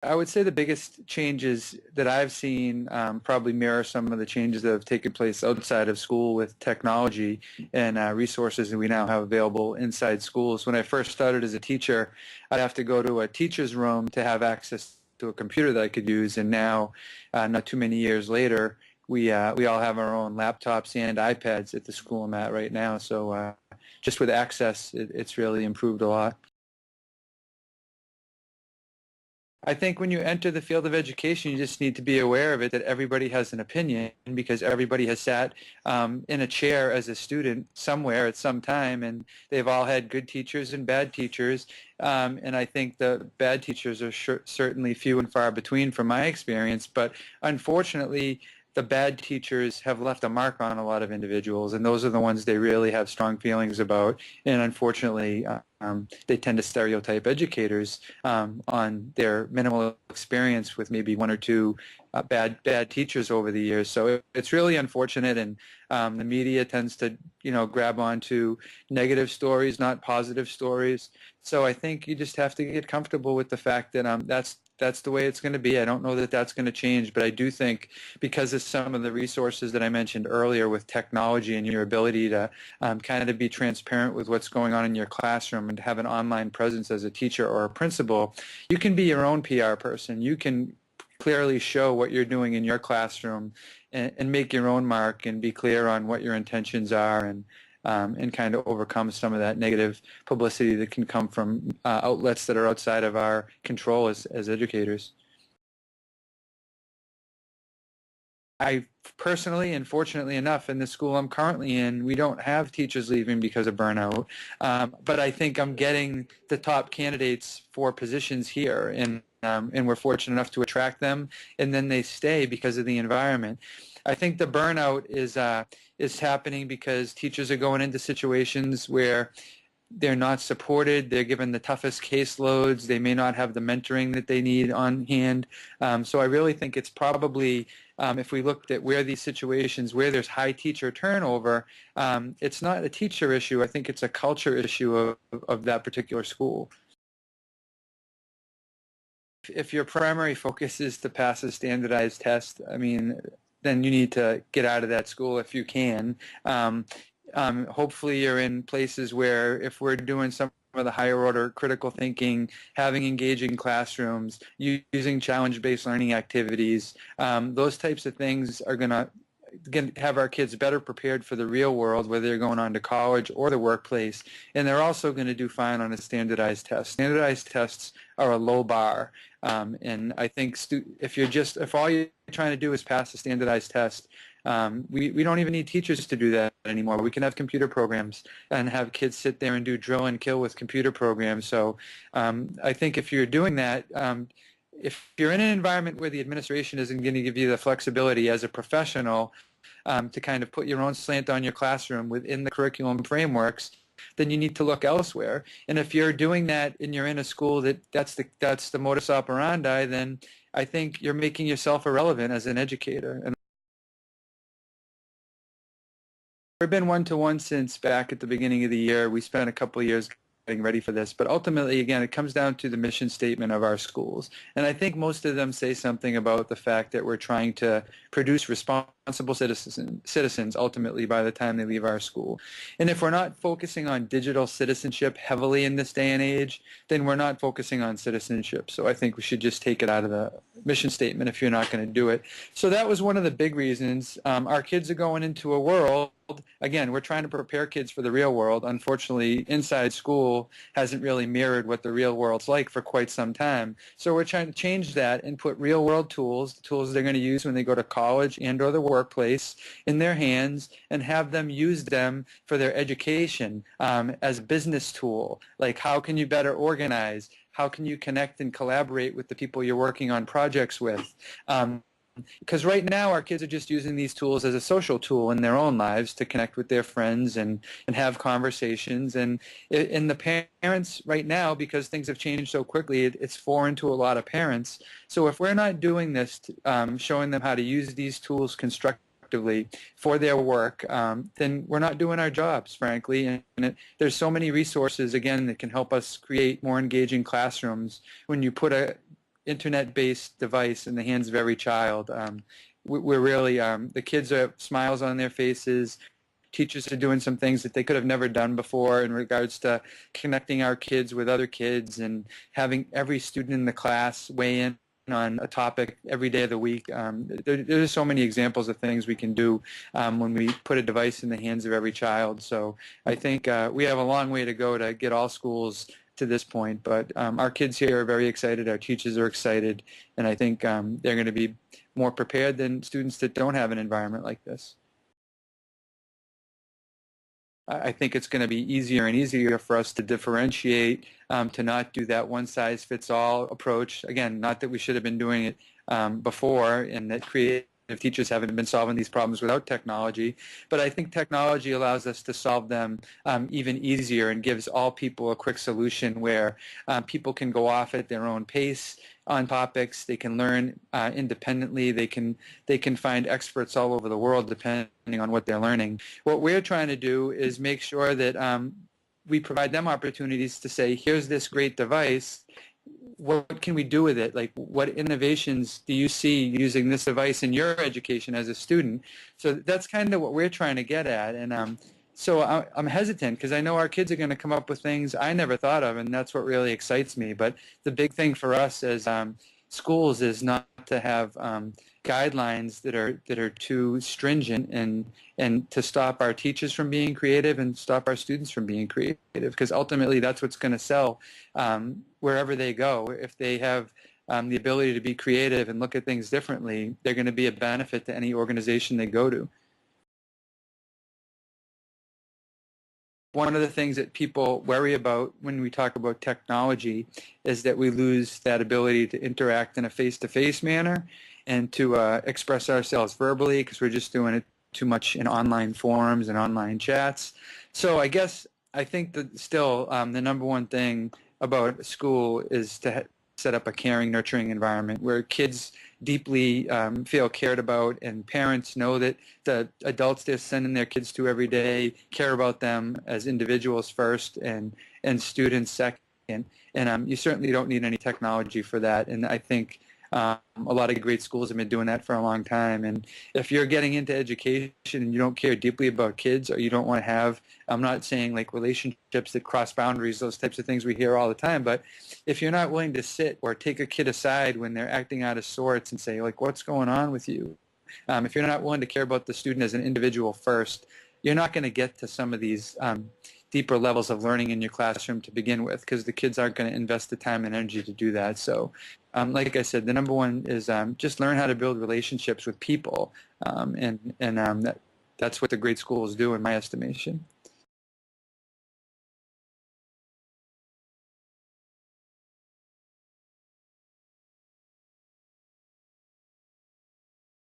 I would say the biggest changes that I've seen probably mirror some of the changes that have taken place outside of school with technology and resources that we now have available inside schools. When I first started as a teacher, I'd have to go to a teacher's room to have access to a computer that I could use, and now, not too many years later, we all have our own laptops and iPads at the school I'm at right now. So just with access, it's really improved a lot. I think when you enter the field of education, you just need to be aware of it, that everybody has an opinion because everybody has sat in a chair as a student somewhere at some time, and they've all had good teachers and bad teachers. And I think the bad teachers are certainly few and far between from my experience, but unfortunately, the bad teachers have left a mark on a lot of individuals, and those are the ones they really have strong feelings about. And unfortunately, they tend to stereotype educators on their minimal experience with maybe one or two bad teachers over the years. So it's really unfortunate, and the media tends to grab onto negative stories, not positive stories. So I think you just have to get comfortable with the fact that that's the way it's going to be. I don't know that that's going to change, but I do think because of some of the resources that I mentioned earlier with technology and your ability to kind of be transparent with what's going on in your classroom and to have an online presence as a teacher or a principal, you can be your own PR person. You can clearly show what you're doing in your classroom and make your own mark and be clear on what your intentions are, and kind of overcome some of that negative publicity that can come from outlets that are outside of our control as educators. I personally, and fortunately enough, in the school I'm currently in, we don't have teachers leaving because of burnout. But I think I'm getting the top candidates for positions here, and we're fortunate enough to attract them, and then they stay because of the environment. I think the burnout is happening because teachers are going into situations where they're not supported. They're given the toughest caseloads. They may not have the mentoring that they need on hand. So I really think it's probably, if we looked at where these situations, where there's high teacher turnover, it's not a teacher issue. I think it's a culture issue of that particular school. If your primary focus is to pass a standardized test, I mean, then you need to get out of that school if you can. Hopefully you're in places where, if we're doing some of the higher order critical thinking, having engaging classrooms, using challenge-based learning activities, those types of things are going to have our kids better prepared for the real world, whether they're going on to college or the workplace, and they're also going to do fine on a standardized test. Standardized tests are a low bar, and I think if all you're trying to do is pass a standardized test, we don't even need teachers to do that anymore. We can have computer programs and have kids sit there and do drill and kill with computer programs. So I think if you're doing that, if you're in an environment where the administration isn't going to give you the flexibility as a professional to kind of put your own slant on your classroom within the curriculum frameworks, then you need to look elsewhere. And if you're doing that and you're in a school that's the modus operandi, then I think you're making yourself irrelevant as an educator. And we've been one-to-one since back at the beginning of the year. We spent a couple of years getting ready for this, but ultimately, again, it comes down to the mission statement of our schools. And I think most of them say something about the fact that we're trying to produce responsible citizens ultimately by the time they leave our school. And if we're not focusing on digital citizenship heavily in this day and age, then we're not focusing on citizenship. So I think we should just take it out of the mission statement if you're not going to do it. So that was one of the big reasons. Our kids are going into a world, again, we're trying to prepare kids for the real world. Unfortunately, inside school hasn't really mirrored what the real world's like for quite some time. So we're trying to change that and put real world tools, the tools they're going to use when they go to college and or the workplace, in their hands, and have them use them for their education as a business tool. Like, how can you better organize? How can you connect and collaborate with the people you're working on projects with? Because right now our kids are just using these tools as a social tool in their own lives to connect with their friends and have conversations. And the parents right now, because things have changed so quickly, it's foreign to a lot of parents. So if we're not doing this, showing them how to use these tools constructively for their work, then we're not doing our jobs, frankly. And there's so many resources, again, that can help us create more engaging classrooms when you put internet-based device in the hands of every child. We're really, the kids have smiles on their faces. Teachers are doing some things that they could have never done before in regards to connecting our kids with other kids and having every student in the class weigh in on a topic every day of the week. There's so many examples of things we can do when we put a device in the hands of every child. So I think we have a long way to go to get all schools to this point, but our kids here are very excited, our teachers are excited, and I think they're going to be more prepared than students that don't have an environment like this. I think it's going to be easier and easier for us to differentiate, to not do that one-size-fits-all approach. Again, not that we should have been doing it before, and that creative teachers haven't been solving these problems without technology, but I think technology allows us to solve them even easier and gives all people a quick solution where people can go off at their own pace on topics. They can learn independently. They can find experts all over the world depending on what they're learning. What we're trying to do is make sure that we provide them opportunities to say, here's this great device. What can we do with it? Like, what innovations do you see using this device in your education as a student? So that's kind of what we're trying to get at. And so I'm hesitant because I know our kids are going to come up with things I never thought of, and that's what really excites me. But the big thing for us as schools is not to have guidelines that are too stringent and to stop our teachers from being creative and stop our students from being creative, because ultimately that's what's going to sell wherever they go. If they have the ability to be creative and look at things differently, they're going to be a benefit to any organization they go to. One of the things that people worry about when we talk about technology is that we lose that ability to interact in a face-to-face manner and to express ourselves verbally, because we're just doing it too much in online forums and online chats. So I think that still the number one thing about school is to set up a caring, nurturing environment where kids deeply feel cared about, and parents know that the adults they're sending their kids to every day care about them as individuals first and students second. And you certainly don't need any technology for that. And I think a lot of great schools have been doing that for a long time. And if you're getting into education and you don't care deeply about kids, or you don't want to have, I'm not saying like relationships that cross boundaries, those types of things we hear all the time, but if you're not willing to sit or take a kid aside when they're acting out of sorts and say, like, what's going on with you? If you're not willing to care about the student as an individual first, you're not going to get to some of these deeper levels of learning in your classroom to begin with, because the kids aren't going to invest the time and energy to do that. So like I said, the number one is just learn how to build relationships with people, and that's what the great schools do in my estimation.